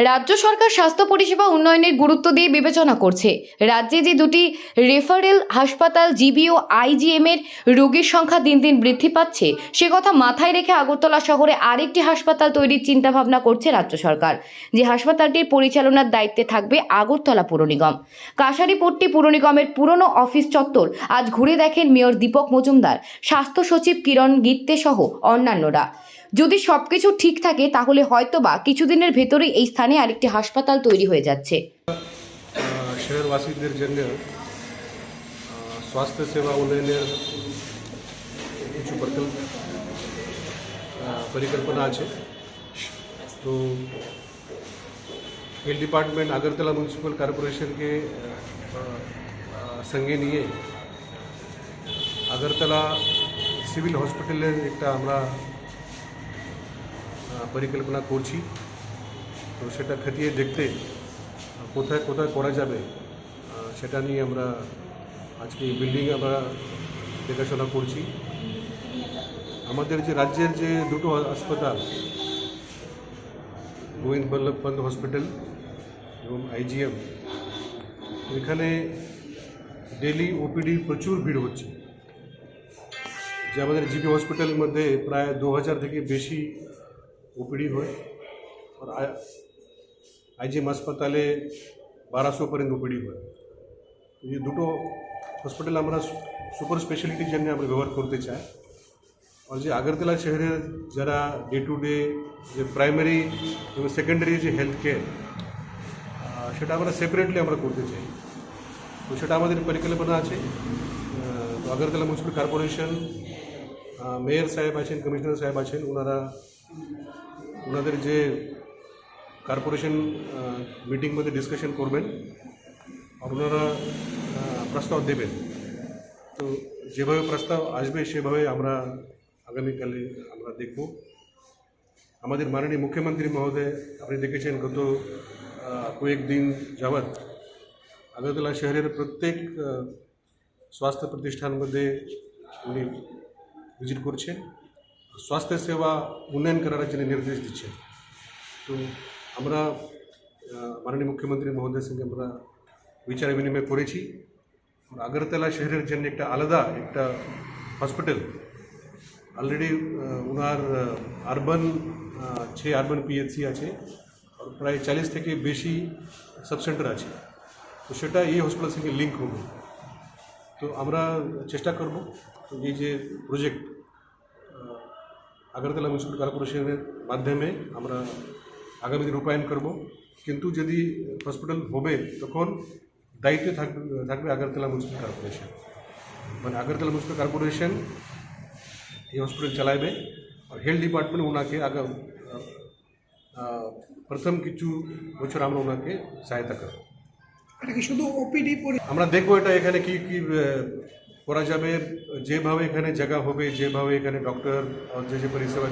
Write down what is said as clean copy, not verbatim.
রাজ্য সরকার স্বাস্থ্য পরিষেবা উন্নয়নের গুরুত্ব দিয়ে বিবেচনা করছে। রাজ্যে যে দুটি রেফারেল হাসপাতাল জিবি ও আইজিএম এর রোগীর সংখ্যা দিন দিন বৃদ্ধি পাচ্ছে, সে কথা মাথায় রেখে আগরতলা শহরে আরেকটি হাসপাতাল তৈরির চিন্তাভাবনা করছে রাজ্য সরকার। যে হাসপাতালটির পরিচালনার দায়িত্বে থাকবে আগরতলা পুর নিগম। কাশারিপট্টি পুর নিগমের পুরনো অফিস চত্বর আজ ঘুরে দেখেন মেয়র দীপক মজুমদার, স্বাস্থ্য সচিব কিরণ গিত্তে সহ অন্যান্যরা। যদি সবকিছু ঠিক থাকে তাহলে হয়তোবা কিছুদিনের ভেতরেই এই স্থানে আরেকটি হাসপাতাল তৈরি হয়ে যাচ্ছে। শহরবাসীদের জন্য স্বাস্থ্য সেবা উন্নয়নের কিছু পরিকল্পনা আছে। তো health department Agartala municipal corporation के সঙ্গে নিয়ে আগরতলা সিভিল হসপিটালের একটা আমরা পরিকল্পনা করছি। তো সেটা খতিয়ে দেখতে কোথায় কোথায় করা যাবে সেটা নিয়ে আমরা আজকে বিল্ডিং আমরা দেখাশোনা করছি। আমাদের যে রাজ্যের যে দুটো হাসপাতাল গোবিন্দ বল্লভ পন্ত হসপিটাল এবং আইজিএম, এখানে ডেলি ওপিডি প্রচুর ভিড় হচ্ছে। যে আমাদের জিবি হসপিটালের মধ্যে প্রায় 2000 থেকে বেশি ওপিডি হয়, আর আইজিএম হাসপাতালে 1200 পর্যন্ত ওপিডি হয়। এই দুটো হসপিটাল আমরা সুপার স্পেশালিটির জন্য আমরা ব্যবহার করতে চাই। আর যে আগরতলা শহরের যারা ডে টু ডে যে প্রাইমারি এবং সেকেন্ডারি যে হেলথ কেয়ার, সেটা আমরা সেপারেটলি আমরা করতে চাই। তো সেটা আমাদের পরিকল্পনা আছে। তো আগরতলা म्यूनसिपल কর্পোরেশন, মেয়র সাহেব আছেন, কমিশনার সাহেব আছেন, ওনাদের যে কর্পোরেশন মিটিং মধ্যে ডিসকাশন করবেন আর ওনারা প্রস্তাব দেবেন। তো যেভাবে প্রস্তাব আসবে সেভাবে আমরা আগামীকালে আমরা দেখব। আমাদের মাননীয় মুখ্যমন্ত্রী মহোদয়, আপনি দেখেছেন গত কয়েকদিন যাবৎ আগরতলা শহরের প্রত্যেক স্বাস্থ্য প্রতিষ্ঠান মধ্যে উনি ভিজিট করছেন, স্বাস্থ্য সেবা উন্নয়ন করার জন্য নির্দেশ দিচ্ছেন। তো আমরা মাননীয় মুখ্যমন্ত্রী মহোদয়ের সঙ্গে আমরা বিচার বিনিময় করেছি। আগরতলা শহরের জন্য একটা আলাদা একটা হসপিটাল অলরেডি ওনার আরবান 6 আরবান পিএইচসি আছে আর প্রায় 40 থেকে বেশি সাবসেন্টার আছে। তো সেটা এই হসপিটালের সঙ্গে লিঙ্ক হবে। তো আমরা চেষ্টা করব এই যে প্রজেক্ট আগরতলা म्यूनसिपल কর্পোরেশনের মাধ্যমে আমরা আগামী দিন রূপায়ণ করব। কিন্তু যদি হসপিটাল হবে তখন দায়িত্বে থাকবে আগরতলা म्यूनसिपल কর্পোরেশন, মানে আগরতলা म्यूनसिपल কর্পোরেশন এই হসপিটাল চালাবে আর হেলথ ডিপার্টমেন্ট ওনাকে প্রথম কিছু বছর আমরা ওনাকে সহায়তা করব। এটা কি শুধু ওপিডি আমরা দেখবো এটা এখানে কি কি করা যাবে, যেভাবে এখানে জায়গা হবে, যেভাবে এখানে ডক্টর যে পরিষেবা